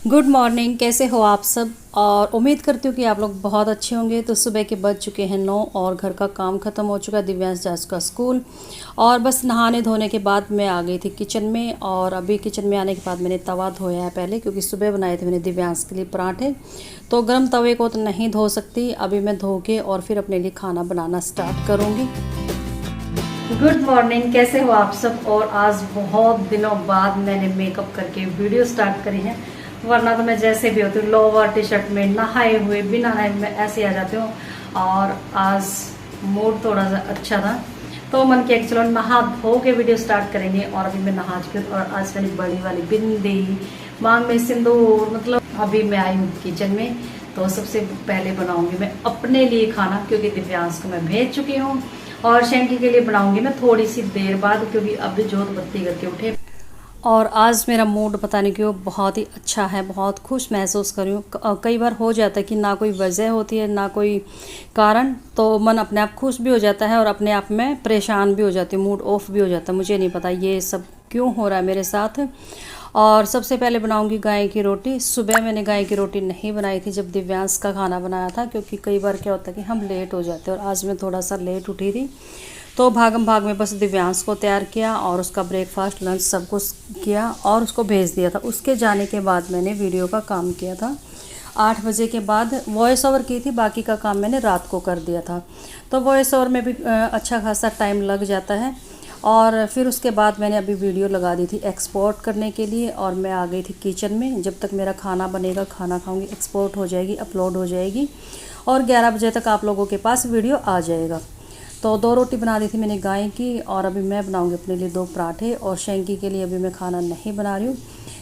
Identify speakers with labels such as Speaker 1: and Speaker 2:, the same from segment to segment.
Speaker 1: Good morning, कैसे हो आप सब। और उम्मीद करती हूँ कि आप लोग बहुत अच्छे होंगे। तो सुबह के बज चुके हैं 9 और घर का काम ख़त्म हो चुका है। दिव्यांश जा चुका स्कूल और बस नहाने धोने के बाद मैं आ गई थी किचन में। और अभी किचन में आने के बाद मैंने तवा धोया है पहले, क्योंकि सुबह बनाए थे मैंने दिव्यांश के लिए पराठे। तो गर्म तवे को तो नहीं धो सकती, अभी मैं धो के और फिर अपने लिए खाना बनाना स्टार्ट करूँगी। गुड मॉर्निंग, कैसे हो आप सब। और आज बहुत दिनों बाद मैंने मेकअप करके वीडियो स्टार्ट करी है, वरना तो मैं जैसे भी होती हूँ लोअर टी शर्ट में नहाए हुए बिना नहाए मैं ऐसे आ जाती हूँ। और आज मूड थोड़ा सा अच्छा था तो मन किया कि चलो नहा धो के वीडियो स्टार्ट करेंगे। और अभी मैं नहा चुकी हूँ और आज मैंने बड़ी वाली बिंदी, मांग में सिंदूर, मतलब अभी मैं आई हूँ किचन में। तो सबसे पहले बनाऊंगी मैं अपने लिए खाना, क्योंकि दिव्यांश को मैं भेज चुकी हूँ। और शैंकी के लिए बनाऊंगी मैं थोड़ी सी देर बाद, क्योंकि अभी जोत बत्ती करके उठे। और आज मेरा मूड पता नहीं क्यों बहुत ही अच्छा है, बहुत खुश महसूस कर रही हूँ। कई बार हो जाता है कि ना कोई वजह होती है ना कोई कारण, तो मन अपने आप खुश भी हो जाता है और अपने आप में परेशान भी हो जाती हूँ, मूड ऑफ भी हो जाता है। मुझे नहीं पता ये सब क्यों हो रहा है मेरे साथ। और सबसे पहले बनाऊंगी गाय की रोटी। सुबह मैंने गाय की रोटी नहीं बनाई थी जब दिव्यांश का खाना बनाया था, क्योंकि कई बार क्या होता है कि हम लेट हो जाते हैं। और आज मैं थोड़ा सा लेट उठी थी, तो भागम भाग में बस दिव्यांश को तैयार किया और उसका ब्रेकफास्ट लंच सब कुछ किया और उसको भेज दिया था। उसके जाने के बाद मैंने वीडियो का काम किया था। 8 बजे के बाद वॉइस ओवर की थी, बाकी का काम मैंने रात को कर दिया था। तो वॉइस ओवर में भी अच्छा खासा टाइम लग जाता है। और फिर उसके बाद मैंने अभी वीडियो लगा दी थी एक्सपोर्ट करने के लिए, और मैं आ गई थी किचन में। जब तक मेरा खाना बनेगा, खाना खाऊंगी, एक्सपोर्ट हो जाएगी, अपलोड हो जाएगी और 11 बजे तक आप लोगों के पास वीडियो आ जाएगा। तो 2 रोटी बना दी थी मैंने गाय की, और अभी मैं बनाऊंगी अपने लिए 2 पराठे। और शैंकी के लिए अभी मैं खाना नहीं बना रही हूँ,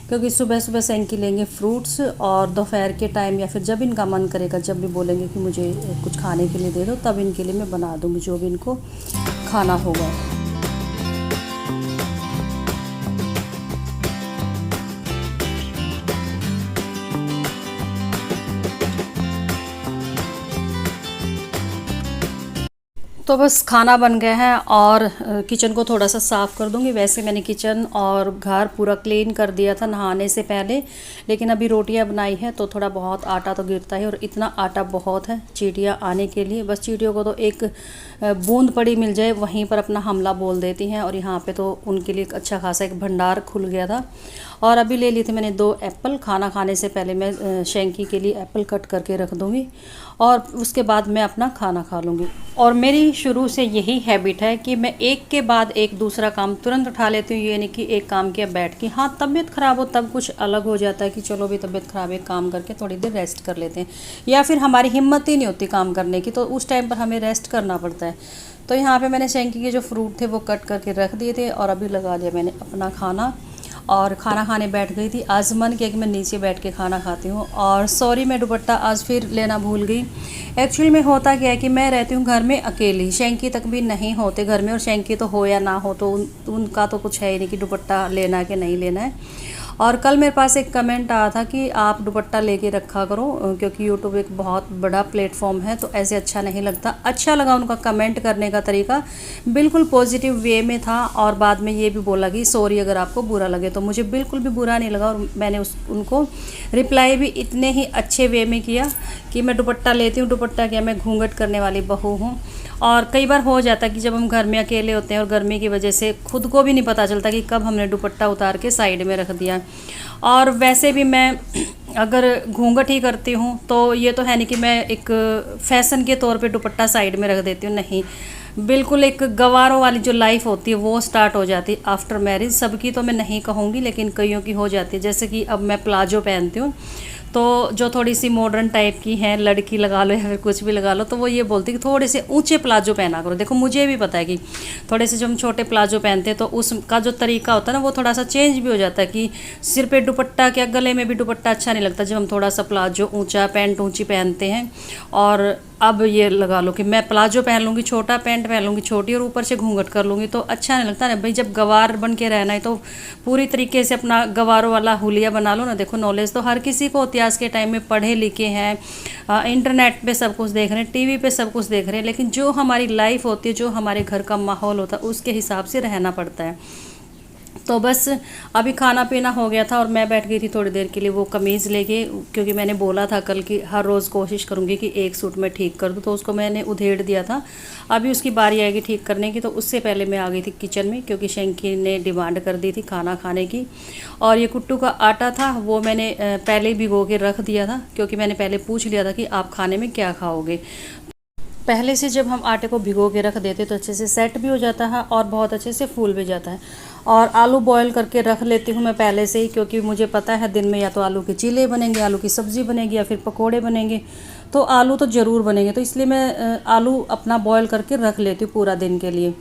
Speaker 1: क्योंकि सुबह सुबह शैंकी लेंगे फ्रूट्स, और दोपहर के टाइम या फिर जब इनका मन करेगा, जब भी बोलेंगे कि मुझे कुछ खाने के लिए दे दो, तब इनके लिए मैं बना दूँगी जो भी इनको खाना होगा। तो बस खाना बन गया है और किचन को थोड़ा सा साफ़ कर दूंगी। वैसे मैंने किचन और घर पूरा क्लीन कर दिया था नहाने से पहले, लेकिन अभी रोटियां बनाई है तो थोड़ा बहुत आटा तो गिरता है, और इतना आटा बहुत है चींटियां आने के लिए। बस चींटियों को तो एक बूंद पड़ी मिल जाए वहीं पर अपना हमला बोल देती हैं, और यहाँ पे तो उनके लिए अच्छा खासा एक भंडार खुल गया था। और अभी ले लिए थे मैंने 2 एप्पल। खाना खाने से पहले मैं शैंकी के लिए एप्पल कट करके रख दूँगी और उसके बाद मैं अपना खाना खा लूँगी। और मेरी शुरू से यही हैबिट है कि मैं एक के बाद एक दूसरा काम तुरंत उठा लेती हूँ। ये नहीं कि एक काम किया बैठ के, हाँ तबीयत ख़राब हो तब कुछ अलग हो जाता है कि चलो भी तबीयत ख़राब है, काम करके थोड़ी देर रेस्ट कर लेते हैं, या फिर हमारी हिम्मत ही नहीं होती काम करने की, तो उस टाइम पर हमें रेस्ट करना पड़ता है। तो यहाँ पर मैंने शैंकी के जो फ्रूट थे वो कट करके रख दिए थे, और अभी लगा लिया मैंने अपना खाना और खाना खाने बैठ गई थी। आज मन किया कि मैं नीचे बैठ के खाना खाती हूँ। और सॉरी, मैं दुपट्टा आज फिर लेना भूल गई। एक्चुअली में होता क्या है कि मैं रहती हूँ घर में अकेली, शैंकी तक भी नहीं होते घर में, और शैंकी तो हो या ना हो तो उनका तो कुछ है ही नहीं कि दुपट्टा लेना है कि नहीं लेना है। और कल मेरे पास एक कमेंट आया था कि आप दुपट्टा लेके रखा करो, क्योंकि यूट्यूब एक बहुत बड़ा प्लेटफॉर्म है, तो ऐसे अच्छा नहीं लगता। अच्छा लगा उनका कमेंट करने का तरीका, बिल्कुल पॉजिटिव वे में था। और बाद में ये भी बोला कि सॉरी अगर आपको बुरा लगे, तो मुझे बिल्कुल भी बुरा नहीं लगा। और मैंने उनको रिप्लाई भी इतने ही अच्छे वे में किया कि मैं दुपट्टा लेती हूँ, दुपट्टा क्या, मैं घूंघट करने वाली बहू हूँ। और कई बार हो जाता है कि जब हम घर में अकेले होते हैं और गर्मी की वजह से खुद को भी नहीं पता चलता कि कब हमने दुपट्टा उतार के साइड में रख दिया। और वैसे भी मैं अगर घूंघट ही करती हूँ तो ये तो है नहीं कि मैं एक फ़ैशन के तौर पे दुपट्टा साइड में रख देती हूँ, नहीं, बिल्कुल एक गवारों वाली जो लाइफ होती है वो स्टार्ट हो जाती है आफ्टर मैरिज। सबकी तो मैं नहीं कहूँगी, लेकिन कईयों की हो जाती है। जैसे कि अब मैं प्लाजो पहनती हूँ, तो जो थोड़ी सी मॉडर्न टाइप की हैं, लड़की लगा लो या फिर कुछ भी लगा लो, तो वो ये बोलती है कि थोड़े से ऊंचे प्लाजो पहना करो। देखो मुझे भी पता है कि थोड़े से जो हम छोटे प्लाजो पहनते हैं तो उसका जो तरीका होता है ना वो थोड़ा सा चेंज भी हो जाता है, कि सिर पे दुपट्टा, क्या गले में भी दुपट्टा अच्छा नहीं लगता जब हम थोड़ा सा प्लाजो ऊंचा, पैंट ऊंची पहनते हैं। और अब ये लगा लो कि मैं प्लाजो पहन लूँगी, छोटा पैंट पहन लूँगी छोटी, और ऊपर से घूंघट कर लूँगी तो अच्छा नहीं लगता ना भाई। जब गवार बन के रहना है तो पूरी तरीके से अपना गवारों वाला हुलिया बना लो ना। देखो नॉलेज तो हर किसी को होती है, आज के टाइम में पढ़े लिखे हैं, इंटरनेट पे सब कुछ देख रहे हैं, टीवी पे सब कुछ देख रहे हैं, लेकिन जो हमारी लाइफ होती है, जो हमारे घर का माहौल होता है, उसके हिसाब से रहना पड़ता है। तो बस अभी खाना पीना हो गया था और मैं बैठ गई थी थोड़ी देर के लिए वो कमीज़ लेके, क्योंकि मैंने बोला था कल की हर रोज़ कोशिश करूँगी कि एक सूट में ठीक कर दूँ, तो उसको मैंने उधेड़ दिया था। अभी उसकी बारी आएगी ठीक करने की, तो उससे पहले मैं आ गई थी किचन में, क्योंकि शंकी ने डिमांड कर दी थी खाना खाने की। और ये कुट्टू का आटा था वो मैंने पहले ही भिगो के रख दिया था, क्योंकि मैंने पहले पूछ लिया था कि आप खाने में क्या खाओगे। पहले से जब हम आटे को भिगो के रख देते तो अच्छे से सेट भी हो जाता है और बहुत अच्छे से फूल भी जाता है। और आलू बॉईल करके रख लेती हूँ मैं पहले से ही, क्योंकि मुझे पता है दिन में या तो आलू के चीले बनेंगे, आलू की सब्ज़ी बनेगी, या फिर पकोड़े बनेंगे, तो आलू तो ज़रूर बनेंगे। तो इसलिए मैं आलू अपना बॉईल करके रख लेती हूँ पूरा दिन के लिए।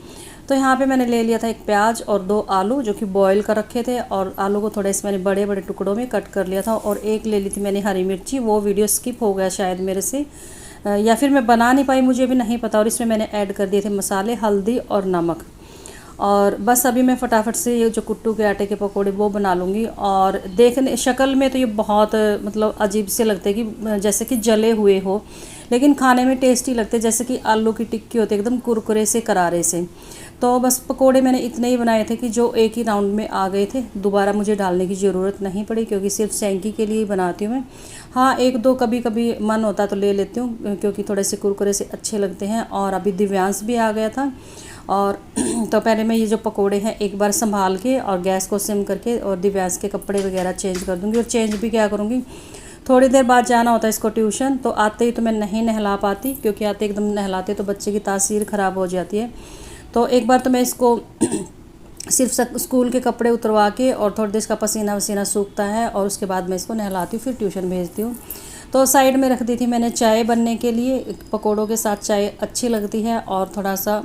Speaker 1: तो यहाँ पे मैंने ले लिया था एक प्याज और 2 आलू जो कि बॉईल कर रखे थे, और आलू को थोड़े से मैंने बड़े बड़े टुकड़ों में कट कर लिया था। और एक ले ली थी मैंने हरी मिर्ची, वो वीडियो स्किप हो गया शायद मेरे से, या फिर मैं बना नहीं पाई, मुझे भी नहीं पता। और इसमें मैंने ऐड कर दिए थे मसाले, हल्दी और नमक। और बस अभी मैं फटाफट से ये जो कुट्टू के आटे के पकोड़े वो बना लूँगी। और देखने शक्ल में तो ये बहुत मतलब अजीब से लगते हैं कि जैसे कि जले हुए हो, लेकिन खाने में टेस्टी लगते हैं, जैसे कि आलू की टिक्की होती है एकदम कुरकुरे से करारे से। तो बस पकोड़े मैंने इतने ही बनाए थे कि जो एक ही राउंड में आ गए थे, दोबारा मुझे डालने की ज़रूरत नहीं पड़ी, क्योंकि सिर्फ सैंकी के लिए ही बनाती हूँ मैं। हाँ, एक दो कभी कभी मन होता तो ले लेती हूँ, क्योंकि थोड़े से कुरकुरे से अच्छे लगते हैं। और अभी दिव्यांश भी आ गया था, और तो पहले मैं ये जो पकोड़े हैं एक बार संभाल के और गैस को सिम करके और दिव्यांश के कपड़े वगैरह चेंज कर दूँगी। और चेंज भी क्या करूँगी, थोड़ी देर बाद जाना होता है इसको ट्यूशन, तो आते ही तो मैं नहीं नहला पाती, क्योंकि आते एकदम नहलाते तो बच्चे की तासीर ख़राब हो जाती है। तो एक बार तो मैं इसको सिर्फ स्कूल के कपड़े उतरवा के और थोड़ी देर इसका पसीना वसीना सूखता है, और उसके बाद मैं इसको नहलाती हूँ, फिर ट्यूशन भेजती हूँ। तो साइड में रख दी थी मैंने चाय बनने के लिए। पकोड़ों के साथ चाय अच्छी लगती है, और थोड़ा सा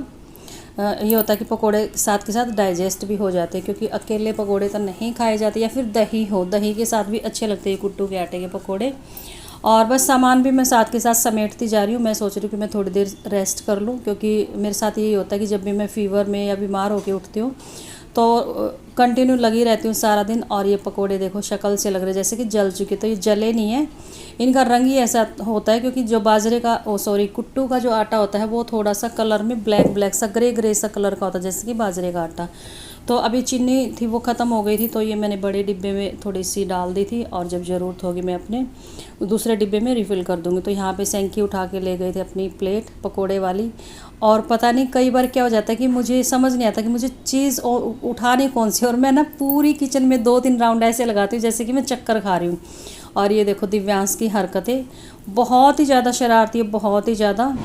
Speaker 1: ये होता है कि पकोड़े साथ के साथ डाइजेस्ट भी हो जाते हैं, क्योंकि अकेले पकोड़े तो नहीं खाए जाते, या फिर दही हो, दही के साथ भी अच्छे लगते हैं कुट्टू के आटे के पकोड़े। और बस सामान भी मैं साथ के साथ समेटती जा रही हूँ। मैं सोच रही हूँ कि मैं थोड़ी देर रेस्ट कर लूँ, क्योंकि मेरे साथ यही होता है कि जब भी मैं फ़ीवर में या बीमार होकर उठती हूँ तो कंटिन्यू लगी रहती हूँ सारा दिन। और ये पकोड़े देखो शक्ल से लग रहे जैसे कि जल चुके, तो ये जले नहीं है, इनका रंग ही ऐसा होता है, क्योंकि जो बाजरे का कुट्टू का जो आटा होता है वो थोड़ा सा कलर में ब्लैक ब्लैक सा ग्रे ग्रे सा कलर का होता है, जैसे कि बाजरे का आटा। तो अभी चीनी थी वो ख़त्म हो गई थी, तो ये मैंने बड़े डिब्बे में थोड़ी सी डाल दी थी, और जब ज़रूरत होगी मैं अपने दूसरे डिब्बे में रिफ़िल कर दूँगी। तो यहाँ पे सैंकी उठा के ले गए थे अपनी प्लेट पकोड़े वाली। और पता नहीं कई बार क्या हो जाता है कि मुझे समझ नहीं आता कि मुझे चीज़ उठानी कौन सी, और मैं ना पूरी किचन में 2-3 राउंड ऐसे लगाती हूँ जैसे कि मैं चक्कर खा रही हूँ। और ये देखो दिव्यांश की हरकतें, बहुत ही ज़्यादा शरारती है, बहुत ही ज़्यादा।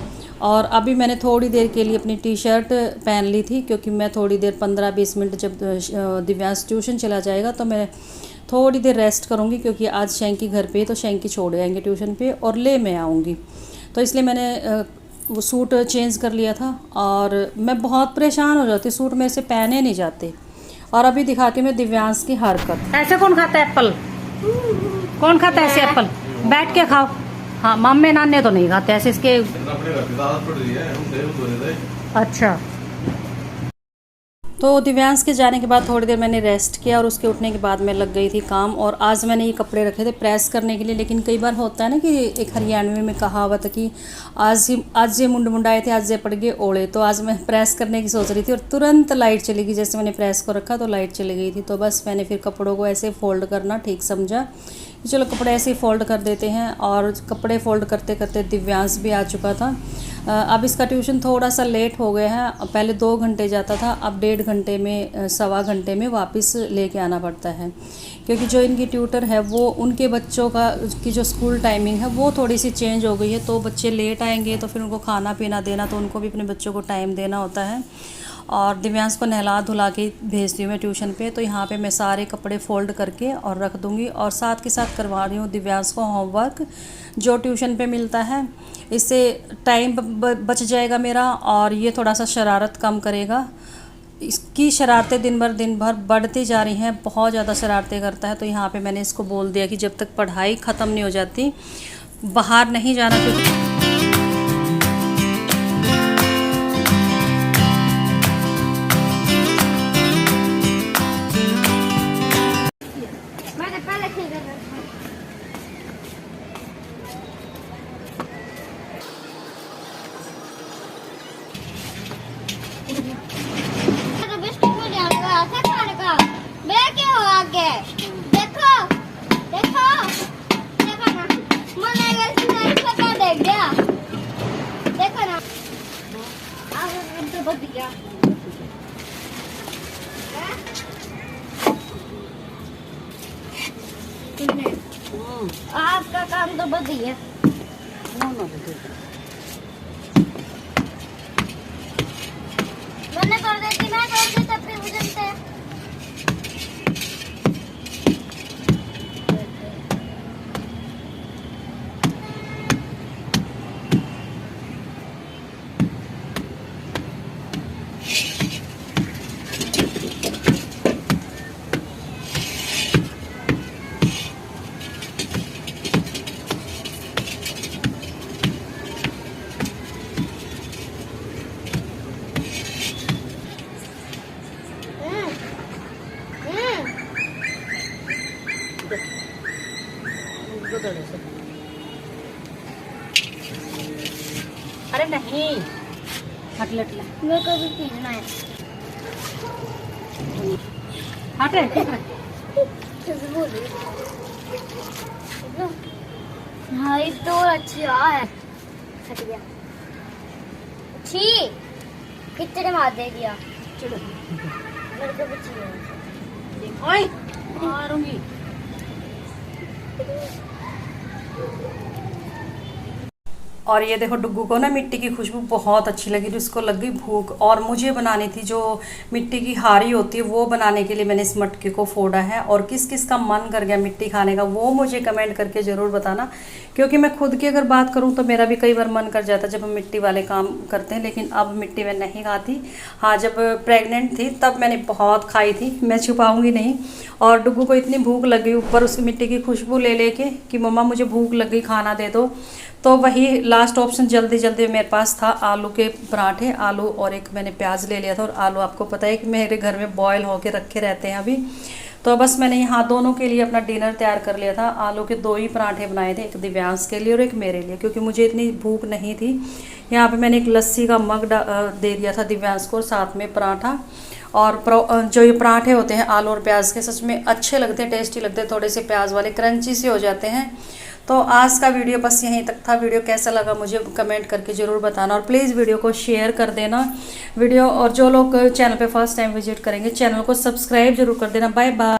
Speaker 1: और अभी मैंने थोड़ी देर के लिए अपनी टी शर्ट पहन ली थी, क्योंकि मैं थोड़ी देर 15-20 मिनट जब दिव्यांश ट्यूशन चला जाएगा तो मैं थोड़ी देर रेस्ट करूँगी, क्योंकि आज शैंकी घर पे, तो शैंकी छोड़ आएंगे ट्यूशन पे और ले मैं आऊँगी। तो इसलिए मैंने वो सूट चेंज कर लिया था। और मैं बहुत परेशान हो जाती, सूट मेरे से पहने नहीं जाते। और अभी दिखाती हूँ मैं दिव्यांश की हरकत। ऐसे कौन खाता है एप्पल, कौन खाता है ऐसे एप्पल, बैठ के खाओ। हाँ, मम्मी नाने तो नहीं खाते ऐसे इसके। अच्छा, तो दिव्यांश के जाने के बाद थोड़ी देर मैंने रेस्ट किया, और उसके उठने के बाद मैं लग गई थी काम। और आज मैंने ये कपड़े रखे थे प्रेस करने के लिए, लेकिन कई बार होता है ना कि एक हरियाणवी में कहावत है कि आज ये मुंड मुंडाए थे, आज ये पड़ गए ओले। तो आज मैं प्रेस करने की सोच रही थी और तुरंत लाइट चली गई, जैसे मैंने प्रेस को रखा तो लाइट चली गई थी। तो बस मैंने फिर कपड़ों को ऐसे फ़ोल्ड करना ठीक समझा, चलो कपड़े ऐसे ही फ़ोल्ड कर देते हैं। और कपड़े फ़ोल्ड करते करते दिव्यांश भी आ चुका था। अब इसका ट्यूशन थोड़ा सा लेट हो गया है, पहले 2 घंटे जाता था, अब 1.5 घंटे में, सवा घंटे में वापस लेके आना पड़ता है, क्योंकि जो इनकी ट्यूटर है वो उनके बच्चों की जो स्कूल टाइमिंग है वो थोड़ी सी चेंज हो गई है। तो बच्चे लेट आएंगे तो फिर उनको खाना पीना देना, तो उनको भी अपने बच्चों को टाइम देना होता है। और दिव्यांश को नहला धुला के भेजती हूँ मैं ट्यूशन पे। तो यहाँ पे मैं सारे कपड़े फ़ोल्ड करके और रख दूँगी, और साथ के साथ करवा रही हूँ दिव्यांश को होमवर्क जो ट्यूशन पे मिलता है। इससे टाइम बच जाएगा मेरा, और ये थोड़ा सा शरारत कम करेगा। इसकी शरारतें दिन भर बढ़ती जा रही हैं, बहुत ज़्यादा शरारतें करता है। तो यहाँ पे मैंने इसको बोल दिया कि जब तक पढ़ाई ख़त्म नहीं हो जाती बाहर नहीं जाना, क्योंकि
Speaker 2: बढ़िया। आपका काम तो बढ़िया। मैंने कर देती, मैं कर दी तब भी मुझे
Speaker 1: अरे नहीं, हट लट ला,
Speaker 2: मेरे को भी पीना है।
Speaker 1: हट रे।
Speaker 2: हाँ ये तो अच्छी है। हट गया। अच्छी कितने मार दे दिया।
Speaker 1: चलो
Speaker 2: मेरे को भी चाहिए।
Speaker 1: ओए मारूंगी। और ये देखो डुग्गू को ना मिट्टी की खुशबू बहुत अच्छी लगी थी, उसको लग गई भूख, और मुझे बनानी थी जो मिट्टी की हारी होती है वो बनाने के लिए मैंने इस मटके को फोड़ा है। और किस किस का मन कर गया मिट्टी खाने का वो मुझे कमेंट करके ज़रूर बताना, क्योंकि मैं खुद की अगर बात करूं तो मेरा भी कई बार मन कर जाता जब हम मिट्टी वाले काम करते हैं, लेकिन अब मिट्टी में नहीं खाती। हाँ, जब प्रेग्नेंट थी तब मैंने बहुत खाई थी, मैं छुपाऊँगी नहीं। और डुग्गू को इतनी भूख लगी ऊपर उसकी मिट्टी की खुशबू ले लेके कि मम्मा मुझे भूख लग गई, खाना दे दो। तो वही लास्ट ऑप्शन जल्दी जल्दी मेरे पास था, आलू के पराठे, आलू और एक मैंने प्याज ले लिया था। और आलू आपको पता है कि मेरे घर में बॉयल होके रखे रहते हैं अभी, तो बस मैंने यहाँ दोनों के लिए अपना डिनर तैयार कर लिया था। आलू के 2 ही पराठे बनाए थे, एक दिव्यांश के लिए और एक मेरे लिए, क्योंकि मुझे इतनी भूख नहीं थी। यहाँ पे मैंने एक लस्सी का मग दे दिया था दिव्यांश को, साथ में पराठा। और जो ये पराठे होते हैं आलू और प्याज के, सच में अच्छे लगते हैं, टेस्टी लगते हैं, थोड़े से प्याज वाले क्रंची से हो जाते हैं। तो आज का वीडियो बस यहीं तक था। वीडियो कैसा लगा मुझे कमेंट करके ज़रूर बताना, और प्लीज़ वीडियो को शेयर कर देना वीडियो। और जो लोग चैनल पे फर्स्ट टाइम विजिट करेंगे चैनल को सब्सक्राइब जरूर कर देना। Bye bye.